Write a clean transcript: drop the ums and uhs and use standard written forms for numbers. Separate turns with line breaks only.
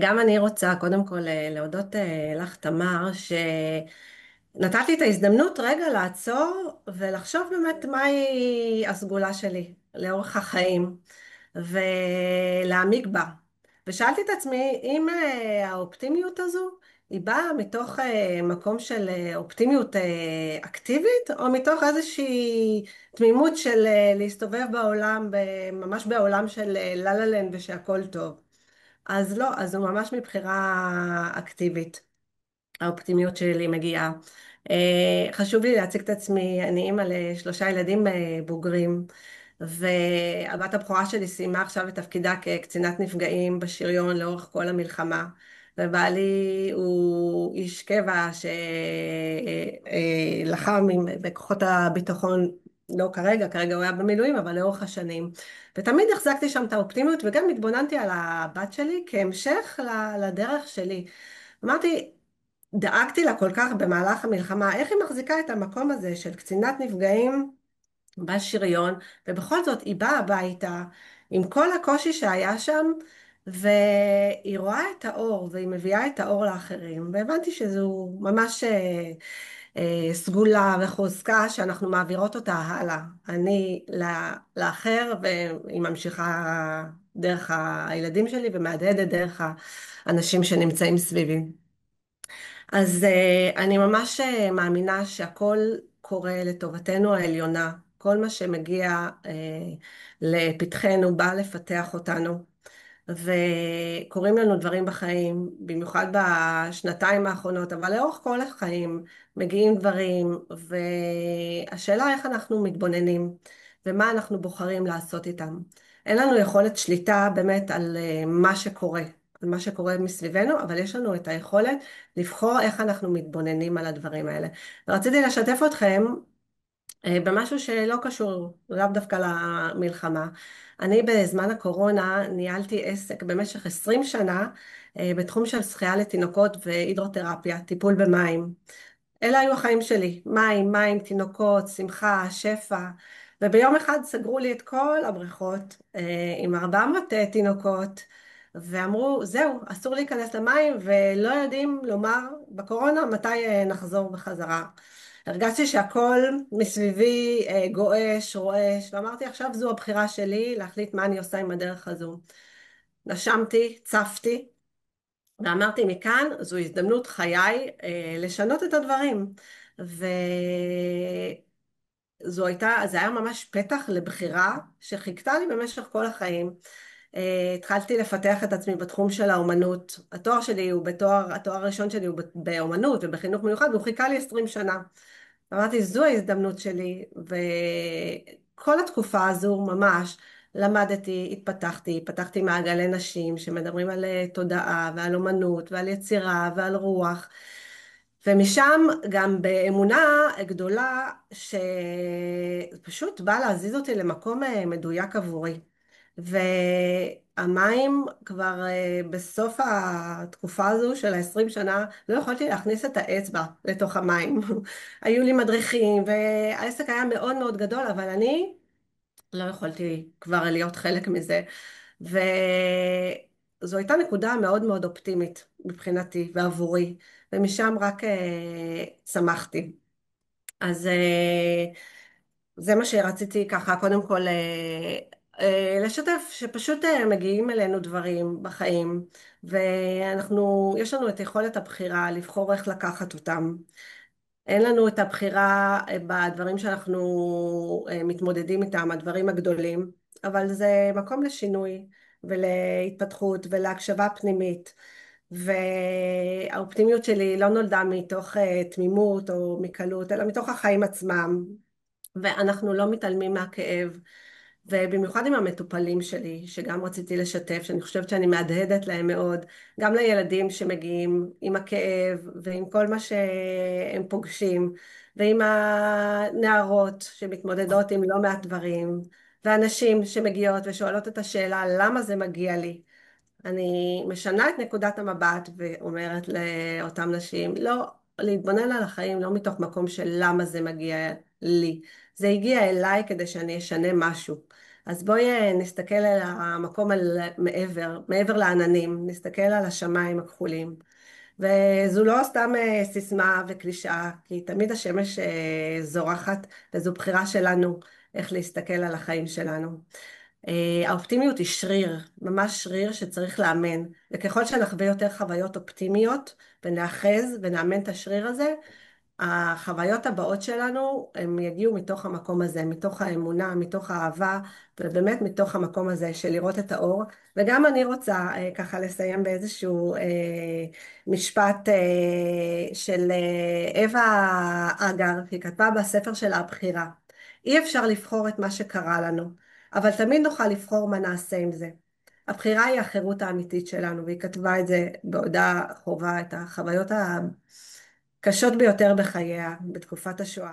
גם אני רוצה קודם כל להודות לך, תמר, שנתת לי את ההזדמנות רגע לעצור ולחשוב באמת מהי הסגולה שלי לאורך החיים ולהעמיק בה. ושאלתי את עצמי אם האופטימיות הזו היא באה מתוך מקום של אופטימיות אקטיבית, או מתוך איזושהי תמימות של להסתובב בעולם, ממש בעולם של לה לה לנד ושהכול טוב. אז לא, אז זו ממש מבחירה אקטיבית. האופטימיות שלי מגיעה. חשוב לי להציג את עצמי, אני אימא לשלושה ילדים בוגרים, והבת הבכורה שלי סיימה עכשיו את תפקידה כקצינת נפגעים בשריון לאורך כל המלחמה. ובעלי הוא איש קבע שלחם בכוחות הביטחון, לא כרגע, כרגע הוא היה במילואים, אבל לאורך השנים. ותמיד החזקתי שם את האופטימיות, וגם התבוננתי על הבת שלי כהמשך לדרך שלי. אמרתי, דאגתי לה כל כך במהלך המלחמה, איך היא מחזיקה את המקום הזה של קצינת נפגעים בשריון, ובכל זאת היא באה הביתה עם כל הקושי שהיה שם, והיא רואה את האור, והיא מביאה את האור לאחרים, והבנתי שזו ממש סגולה וחוזקה שאנחנו מעבירות אותה הלאה. אני לאחר, והיא ממשיכה דרך הילדים שלי, ומהדהדת דרך האנשים שנמצאים סביבי. אז אני ממש מאמינה שהכל קורה לטובתנו העליונה. כל מה שמגיע לפתחנו בא לפתח אותנו. וקורים לנו דברים בחיים, במיוחד בשנתיים האחרונות, אבל לאורך כל החיים מגיעים דברים, והשאלה איך אנחנו מתבוננים, ומה אנחנו בוחרים לעשות איתם. אין לנו יכולת שליטה באמת על מה שקורה, על מה שקורה מסביבנו, אבל יש לנו את היכולת לבחור איך אנחנו מתבוננים על הדברים האלה. ורציתי לשתף אתכם במשהו שלא קשור, לאו דווקא למלחמה. אני בזמן הקורונה ניהלתי עסק במשך 20 שנה בתחום של שחייה לתינוקות והידרותרפיה, טיפול במים. אלה היו החיים שלי, מים, מים, תינוקות, שמחה, שפע. וביום אחד סגרו לי את כל הבריכות עם 400 תינוקות, ואמרו, זהו, אסור להיכנס למים, ולא יודעים לומר בקורונה מתי נחזור בחזרה. הרגשתי שהכל מסביבי גועש, רועש, ואמרתי, עכשיו זו הבחירה שלי להחליט מה אני עושה עם הדרך הזו. נשמתי, צפתי, ואמרתי, מכאן זו הזדמנות חיי לשנות את הדברים. זה היה ממש פתח לבחירה שחיכתה לי במשך כל החיים. התחלתי לפתח את עצמי בתחום של האומנות. התואר הראשון שלי הוא באומנות ובחינוך מיוחד, והוא חיכה לי 20 שנה. אמרתי, זו ההזדמנות שלי, וכל התקופה הזו ממש למדתי, התפתחתי, פתחתי מעגלי נשים שמדברים על תודעה ועל אומנות ועל יצירה ועל רוח, ומשם גם באמונה גדולה שפשוט באה להזיז אותי למקום מדויק עבורי. והמים כבר בסוף התקופה הזו של ה-20 שנה, לא יכולתי להכניס את האצבע לתוך המים. היו לי מדריכים, והעסק היה מאוד מאוד גדול, אבל אני לא יכולתי כבר להיות חלק מזה. וזו הייתה נקודה מאוד מאוד אופטימית מבחינתי ועבורי, ומשם רק צמחתי. אז זה מה שרציתי ככה, קודם כל לשתף, שפשוט מגיעים אלינו דברים בחיים, יש לנו את יכולת הבחירה לבחור איך לקחת אותם. אין לנו את הבחירה בדברים שאנחנו מתמודדים איתם, הדברים הגדולים, אבל זה מקום לשינוי ולהתפתחות ולהקשבה פנימית. והאופטימיות שלי לא נולדה מתוך תמימות או מקלות, אלא מתוך החיים עצמם. ואנחנו לא מתעלמים מהכאב, ובמיוחד עם המטופלים שלי, שגם רציתי לשתף, שאני חושבת שאני מהדהדת להם מאוד, גם לילדים שמגיעים עם הכאב, ועם כל מה שהם פוגשים, ועם הנערות שמתמודדות עם לא מעט דברים, ואנשים שמגיעות ושואלות את השאלה, למה זה מגיע לי? אני משנה את נקודת המבט ואומרת לאותן נשים, לא, להתבונן על החיים לא מתוך מקום של למה זה מגיע לי. זה הגיע אליי כדי שאני אשנה משהו. אז בואי נסתכל על המקום מעבר לעננים, נסתכל על השמיים הכחולים. וזו לא סתם סיסמה וקלישאה, כי תמיד השמש זורחת, וזו בחירה שלנו איך להסתכל על החיים שלנו. האופטימיות היא שריר, ממש שריר שצריך לאמן, וככל שנחווה יותר חוויות אופטימיות, ונאחז ונאמן את השריר הזה, החוויות הבאות שלנו, הם יגיעו מתוך המקום הזה, מתוך האמונה, מתוך האהבה, ובאמת מתוך המקום הזה של לראות את האור. וגם אני רוצה ככה לסיים באיזשהו משפט של אווה אגר, היא כתבה בספר שלה הבחירה. אי אפשר לבחור את מה שקרה לנו, אבל תמיד נוכל לבחור מה נעשה עם זה. הבחירה היא החירות האמיתית שלנו, והיא כתבה את זה בעודה חובה, את החוויות קשות ביותר בחייה בתקופת השואה.